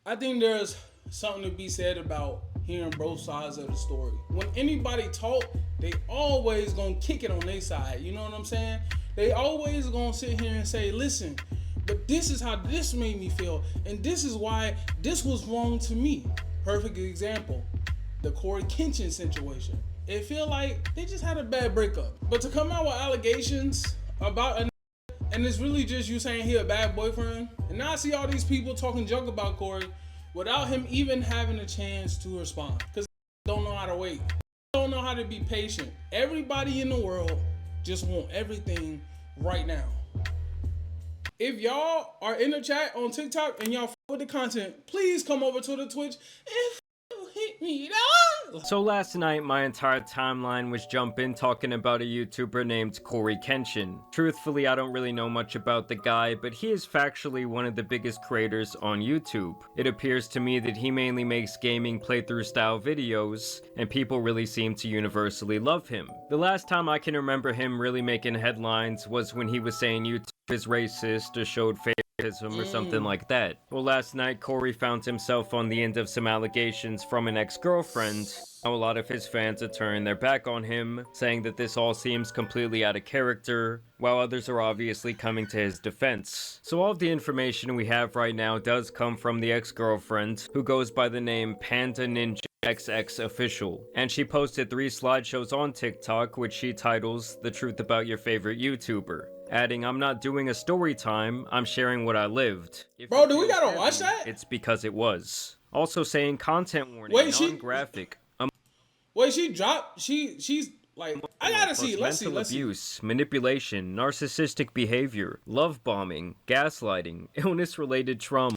I think there's something to be said about hearing both sides of the story. When anybody talk, they always gonna kick it on their side. You know what I'm saying? They always gonna sit here and say, listen, but this is how this made me feel, and this is why this was wrong to me. Perfect example, the CoryxKenshin situation. It feel like they just had a bad breakup. But to come out with allegations about a and it's really just you saying he a bad boyfriend, and now I see all these people talking junk about Cory without him even having a chance to respond. Because don't know how to wait. Don't know how to be patient. Everybody in the world just want everything right now. If y'all are in the chat on TikTok and y'all f with the content, please come over to the Twitch and hit me up. So last night, my entire timeline was jumping talking about a YouTuber named CoryxKenshin. Truthfully, I don't really know much about the guy, but he is factually one of the biggest creators on YouTube. It appears to me that he mainly makes gaming playthrough style videos, and people really seem to universally love him. The last time I can remember him really making headlines was when he was saying YouTube is racist or showed favoritism or something like that. Well, last night Cory found himself on the end of some allegations from an ex-girlfriend. Now a lot of his fans are turning their back on him, saying that this all seems completely out of character, while others are obviously coming to his defense. So all of the information we have right now does come from the ex-girlfriend, who goes by the name Panda Ninja XX Official, and she posted 3 slideshows on TikTok which she titles The Truth About Your Favorite YouTuber, adding, I'm not doing a story time, I'm sharing what I lived. If Bro, do we gotta watch that? It's because it was. Also saying content warning, non-graphic. Wait, she dropped, she's like, I gotta see, let's see. Mental abuse, manipulation, narcissistic behavior, love bombing, gaslighting, illness-related trauma.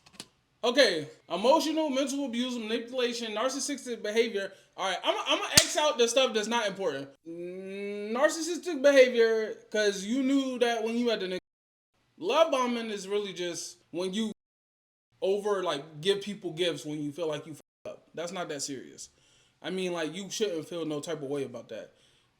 Okay, emotional, mental abuse, manipulation, narcissistic behavior. All right, I'm gonna X out the stuff that's not important. Narcissistic behavior, because you knew that when you had the nigga. Love bombing is really just when you give people gifts when you feel like you f***ed up. That's not that serious. I mean, like, you shouldn't feel no type of way about that.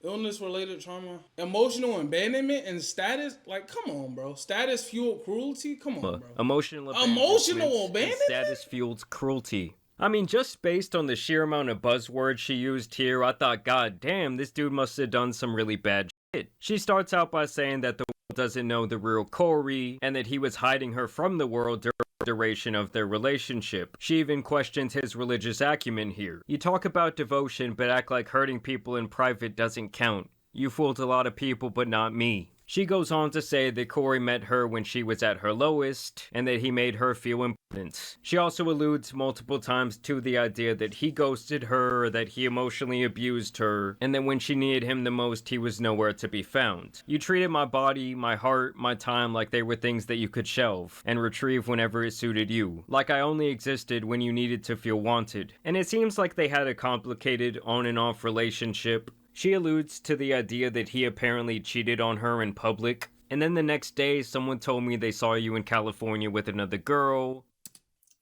Illness-related trauma, emotional abandonment, and status. Like, come on, bro. Status-fueled cruelty? Come on, bro. Emotional abandonment? Status-fueled cruelty. I mean, just based on the sheer amount of buzzwords she used here, I thought, god damn, this dude must have done some really bad shit. She starts out by saying that the world doesn't know the real Cory, and that he was hiding her from the world during the duration of their relationship. She even questioned his religious acumen here. You talk about devotion, but act like hurting people in private doesn't count. You fooled a lot of people, but not me. She goes on to say that Cory met her when she was at her lowest, and that he made her feel important. She also alludes multiple times to the idea that he ghosted her, or that he emotionally abused her, and that when she needed him the most, he was nowhere to be found. You treated my body, my heart, my time like they were things that you could shelve, and retrieve whenever it suited you. Like I only existed when you needed to feel wanted. And it seems like they had a complicated on and off relationship. She alludes to the idea that he apparently cheated on her in public, and then the next day someone told me they saw you in California with another girl.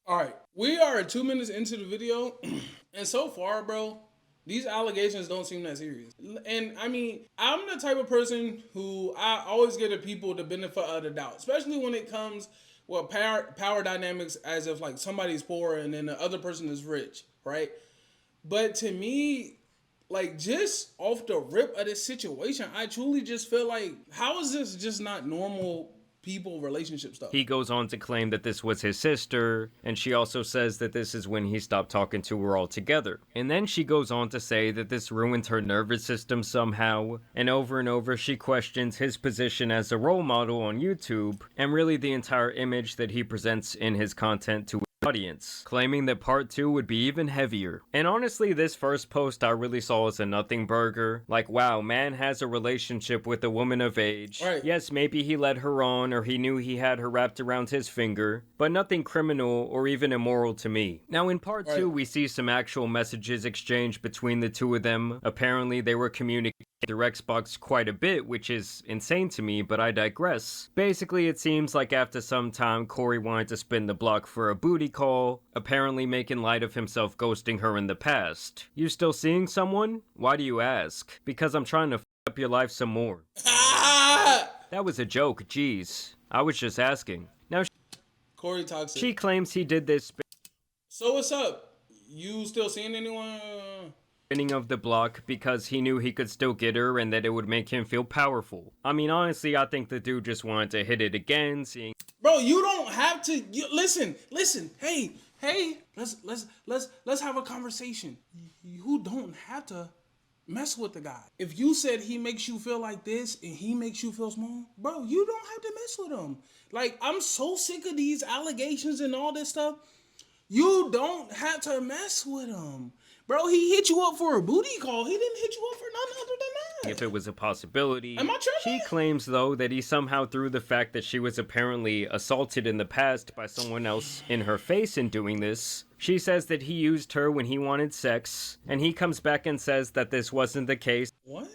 Alright, we are 2 minutes into the video, and so far, bro, these allegations don't seem that serious. And I mean, I'm the type of person who I always give the people the benefit of the doubt, especially when it comes with power dynamics, as if like somebody's poor and then the other person is rich, right? But to me, like, just off the rip of this situation, I truly just feel like, how is this just not normal people relationship stuff? He goes on to claim that this was his sister, and she also says that this is when he stopped talking to her altogether. And then she goes on to say that this ruined her nervous system somehow, and over she questions his position as a role model on YouTube, and really the entire image that he presents in his content to audience, claiming that part 2 would be even heavier. And honestly, this first post I really saw as a nothing burger. Like, wow, man has a relationship with a woman of age. Right. Yes, maybe he led her on, or he knew he had her wrapped around his finger, but nothing criminal or even immoral to me. Now in part 2, we see some actual messages exchanged between the two of them. Apparently they were communicating their Xbox quite a bit, which is insane to me, but I digress. Basically, it seems like after some time, Cory wanted to spin the block for a booty call, apparently making light of himself ghosting her in the past. You still seeing someone? Why do you ask? Because I'm trying to f up your life some more. That was a joke, jeez. I was just asking. Now, Cory toxic. She claims he did this So what's up? You still seeing anyone? Beginning of the block because he knew he could still get her and that it would make him feel powerful. I mean, honestly, I think the dude just wanted to hit it again, seeing. Bro, you don't have to. Listen. Hey, let's have a conversation. You don't have to mess with the guy. If you said he makes you feel like this and he makes you feel small, bro, you don't have to mess with him. Like, I'm so sick of these allegations and all this stuff. You don't have to mess with him. Bro, he hit you up for a booty call. He didn't hit you up for nothing other than that. If it was a possibility. Am I tripping? She claims, though, that he somehow threw the fact that she was apparently assaulted in the past by someone else in her face in doing this. She says that he used her when he wanted sex, and he comes back and says that this wasn't the case. What?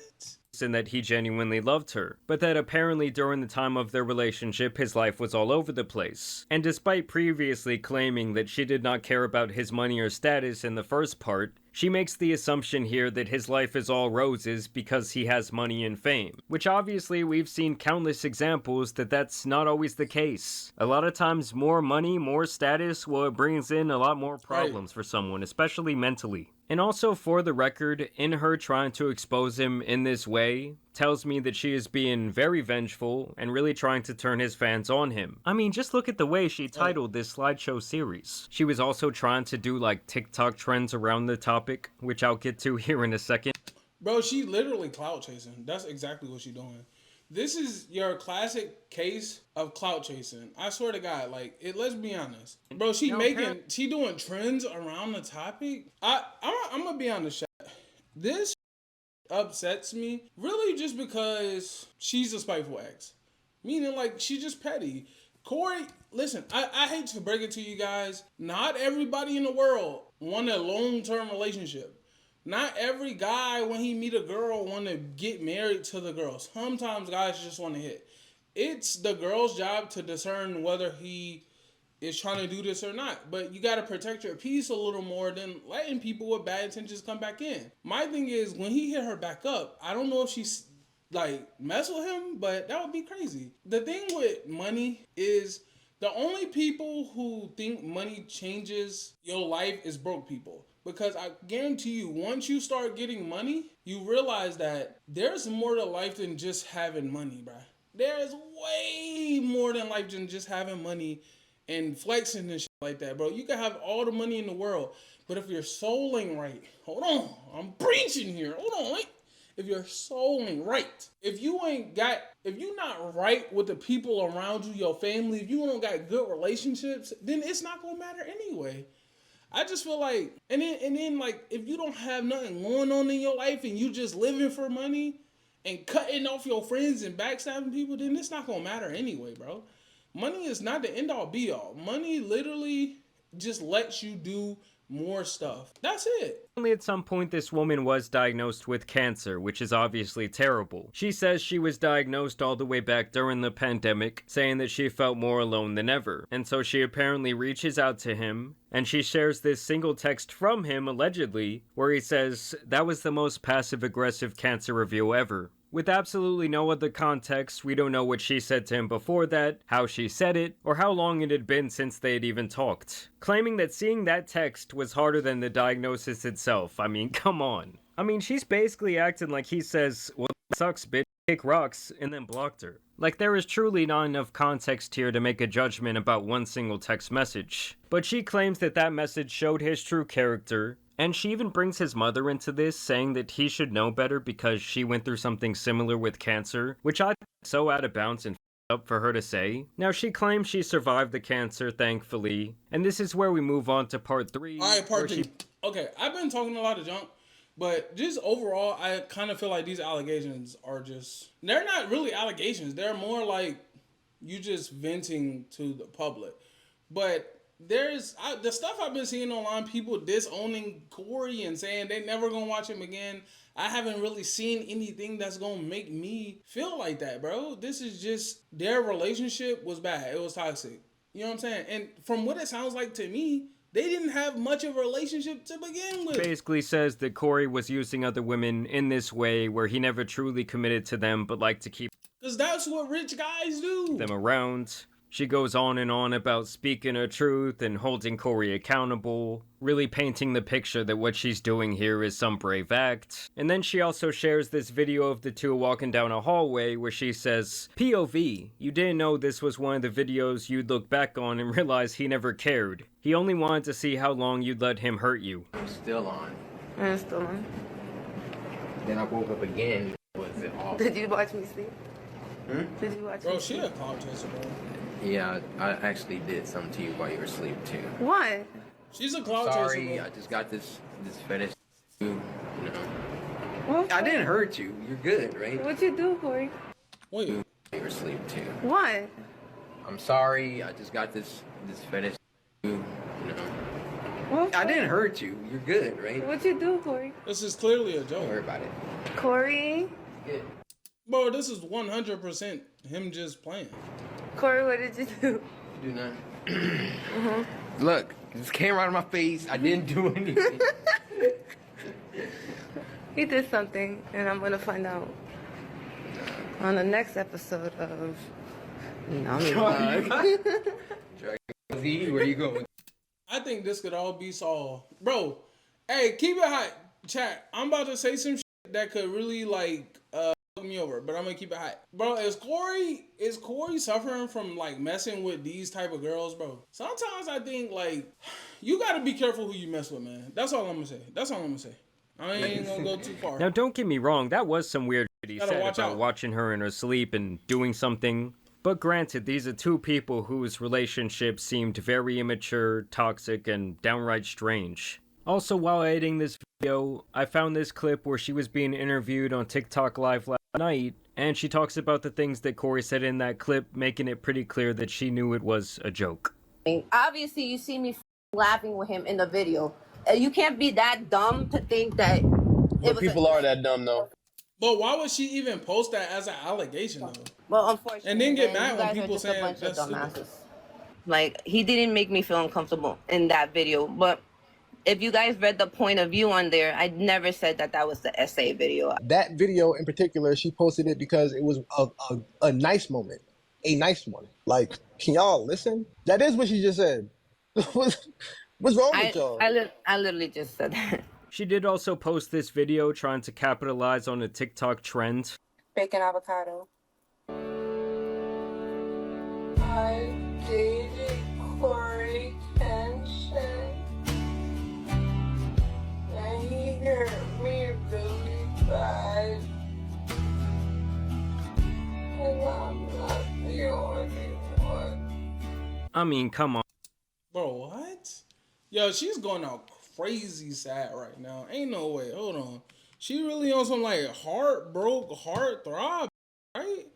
And that he genuinely loved her, but that apparently during the time of their relationship his life was all over the place. And despite previously claiming that she did not care about his money or status in the first part, she makes the assumption here that his life is all roses because he has money and fame, which obviously we've seen countless examples that that's not always the case. A lot of times more money, more status, well, it brings in a lot more problems for someone, especially mentally. And also, for the record, in her trying to expose him in this way, tells me that she is being very vengeful and really trying to turn his fans on him. I mean, just look at the way she titled this slideshow series. She was also trying to do like TikTok trends around the topic, which I'll get to here in a second. Bro, she literally clout chasing. That's exactly what she's doing. This is your classic case of clout chasing. I swear to God, like, let's be honest. Bro, she doing trends around the topic. I'm gonna be honest, chat. This upsets me really just because she's a spiteful ex. Meaning, like, she's just petty. Cory, listen, I hate to break it to you guys. Not everybody in the world want a long-term relationship. Not every guy, when he meet a girl, want to get married to the girl. Sometimes guys just want to hit. It's the girl's job to discern whether he is trying to do this or not. But you got to protect your peace a little more than letting people with bad intentions come back in. My thing is, when he hit her back up, I don't know if she's like mess with him, but that would be crazy. The thing with money is the only people who think money changes your life is broke people. Because I guarantee you, once you start getting money, you realize that there's more to life than just having money, bruh. There's way more than life than just having money and flexing and shit like that, bro. You can have all the money in the world, but if your soul ain't right, hold on, I'm preaching here. Hold on, wait. If your soul ain't right, if you not right with the people around you, your family, if you don't got good relationships, then it's not gonna matter anyway. I just feel like, and then like, if you don't have nothing going on in your life and you just living for money and cutting off your friends and backstabbing people, then it's not gonna matter anyway, bro. Money is not the end all be all. Money literally just lets you do more stuff. That's it. Only at some point this woman was diagnosed with cancer, which is obviously terrible. She says she was diagnosed all the way back during the pandemic, saying that she felt more alone than ever. And so she apparently reaches out to him, and she shares this single text from him, allegedly, where he says, "That was the most passive-aggressive cancer review ever." With absolutely no other context, we don't know what she said to him before that, how she said it, or how long it had been since they had even talked. Claiming that seeing that text was harder than the diagnosis itself. I mean, come on. I mean, she's basically acting like he says, "Well, sucks, bitch, kick rocks," and then blocked her. Like, there is truly not enough context here to make a judgment about one single text message. But she claims that that message showed his true character, and she even brings his mother into this, saying that he should know better because she went through something similar with cancer, which I think is so out of bounds and up for her to say. Now, she claims she survived the cancer, thankfully, and this is where we move on to part 3. Alright, part 3. Okay, I've been talking a lot of junk, but just overall, I kind of feel like these allegations are just, they're not really allegations. They're more like you just venting to the public. But there's the stuff I've been seeing online, people disowning Cory and saying they never gonna watch him again. I haven't really seen anything that's gonna make me feel like that, bro. This is just, their relationship was bad. It was toxic. You know what I'm saying? And from what it sounds like to me, they didn't have much of a relationship to begin with. Basically says that Cory was using other women in this way where he never truly committed to them but liked to keep, because that's what rich guys do, them around. She goes on and on about speaking her truth and holding Cory accountable, really painting the picture that what she's doing here is some brave act. And then she also shares this video of the two walking down a hallway where she says, POV, you didn't know this was one of the videos you'd look back on and realize he never cared. He only wanted to see how long you'd let him hurt you. I'm still on. I'm still on. Then I woke up again. Was it off? Did you watch me sleep? Did you watch Bro, me she sleep? a clout chaser, bro. Yeah, I actually did something to you while you were asleep too. What? She's a clout chaser, Sorry, bro. I just got this fetish. You know. What? I didn't hurt you. You're good, right? What'd you do, Cory? Wait. You were asleep too. What? I'm sorry. I just got this fetish. You know. What? I didn't hurt you. You're good, right? What'd you do, Cory? This is clearly a Don't worry joke. about it. Cory? Good. Bro, this is 100% him just playing. Cory, what did you do? You do nothing. Look, this camera out of my face. I didn't do anything. He did something, and I'm gonna find out on the next episode of Dragon Z, where you going? I think this could all be solved. Bro, hey, keep it hot. Chat, I'm about to say some shit that could really, like, fuck me over, but I'm gonna keep it hot. Bro, is Cory suffering from, like, messing with these type of girls, bro? Sometimes I think, like, you gotta be careful who you mess with, man. That's all I'm gonna say. That's all I'm gonna say. I ain't gonna go too far. Now don't get me wrong, that was some weird shit he Gotta said watch about out. watching her in her sleep and doing something. But granted, these are two people whose relationship seemed very immature, toxic, and downright strange. Also, while editing this video, I found this clip where she was being interviewed on TikTok Live last night, and she talks about the things that Cory said in that clip, making it pretty clear that she knew it was a joke. Obviously, you see me laughing with him in the video. You can't be that dumb to think that. But people are that dumb though. But why would she even post that as an allegation, though? Well, unfortunately, And then get man, mad you when guys are people just a saying bunch of that's stupid. dumbasses. Like, he didn't make me feel uncomfortable in that video. But if you guys read the point of view on there, I never said that that was the essay video. That video in particular, she posted it because it was a nice moment, a nice one. Like, can y'all listen? That is what she just said. What's wrong with y'all? I literally just said that. She did also post this video trying to capitalize on a TikTok trend. Bacon avocado. I dated CoryxKenshin, and he hurt me really bad, and I'm not the only one. I mean, come on. Bro, what? Yo, she's going out crazy sad right now. Ain't no way. Hold on. She really on some, like, heart throb, right?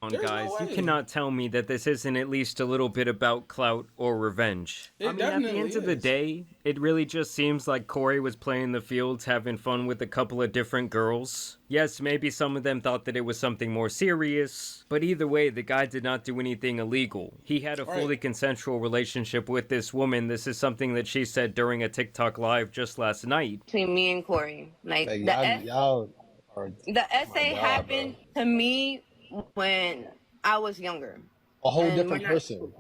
There's no Guys, you way. cannot tell me that this isn't at least a little bit about clout or revenge. It I mean, at the definitely end of the is. day, it really just seems like Cory was playing the fields, having fun with a couple of different girls. Yes, maybe some of them thought that it was something more serious, but either way, the guy did not do anything illegal. He had a Right. fully consensual relationship with this woman. This is something that she said during a TikTok live just last night. Between me and Cory. Like, Like, the y'all are the essay God, happened to me when I was younger. a whole And different we're not- person.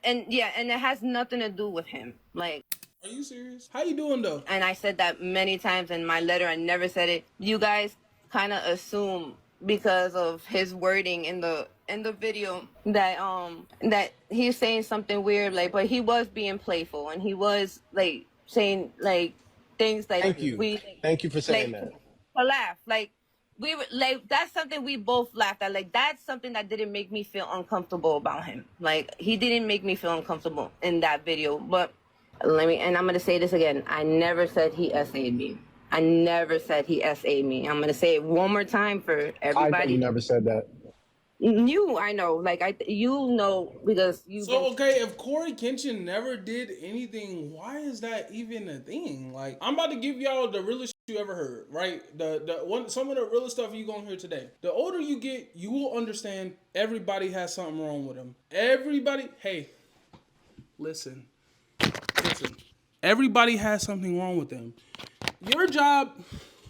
And it has nothing to do with him. Like, Are you serious? How you doing, though? and I said that many times in my letter. I never said it. You guys kind of assume because of his wording in the video that he's saying something weird, like, but he was being playful and he was like saying like things like Thank you. Thank you for saying like, that. to laugh. Like, we were like, that's something we both laughed at. Like, that's something that didn't make me feel uncomfortable about him. Like, he didn't make me feel uncomfortable in that video. But and I'm gonna say this again. I never said he SA'd me. I never said he SA'd me. I'm gonna say it one more time for I everybody. you never said that. I know, like you know, because you. So, okay, if CoryxKenshin never did anything, why is that even a thing? Like, I'm about to give y'all the realest shit you ever heard, right? Some of the realest stuff you gonna hear today. The older you get, you will understand everybody has something wrong with them. Everybody, hey, listen. Everybody has something wrong with them. Your job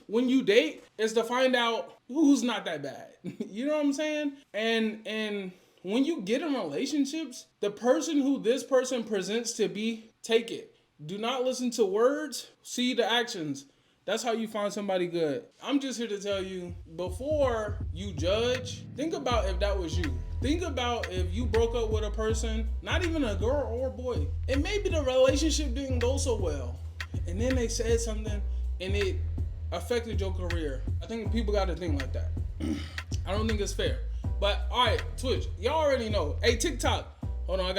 when you date is to find out who's not that bad. You know what I'm saying? And when you get in relationships, the person who this person presents to be, take it. Do not listen to words, see the actions. That's how you find somebody good. I'm just here to tell you, before you judge, think about if that was you. Think about if you broke up with a person, not even a girl or a boy, and maybe the relationship didn't go so well, and then they said something and it affected your career. I think people got to think like that. I don't think it's fair. But all right, Twitch, y'all already know. Hey, TikTok. Hold on, I got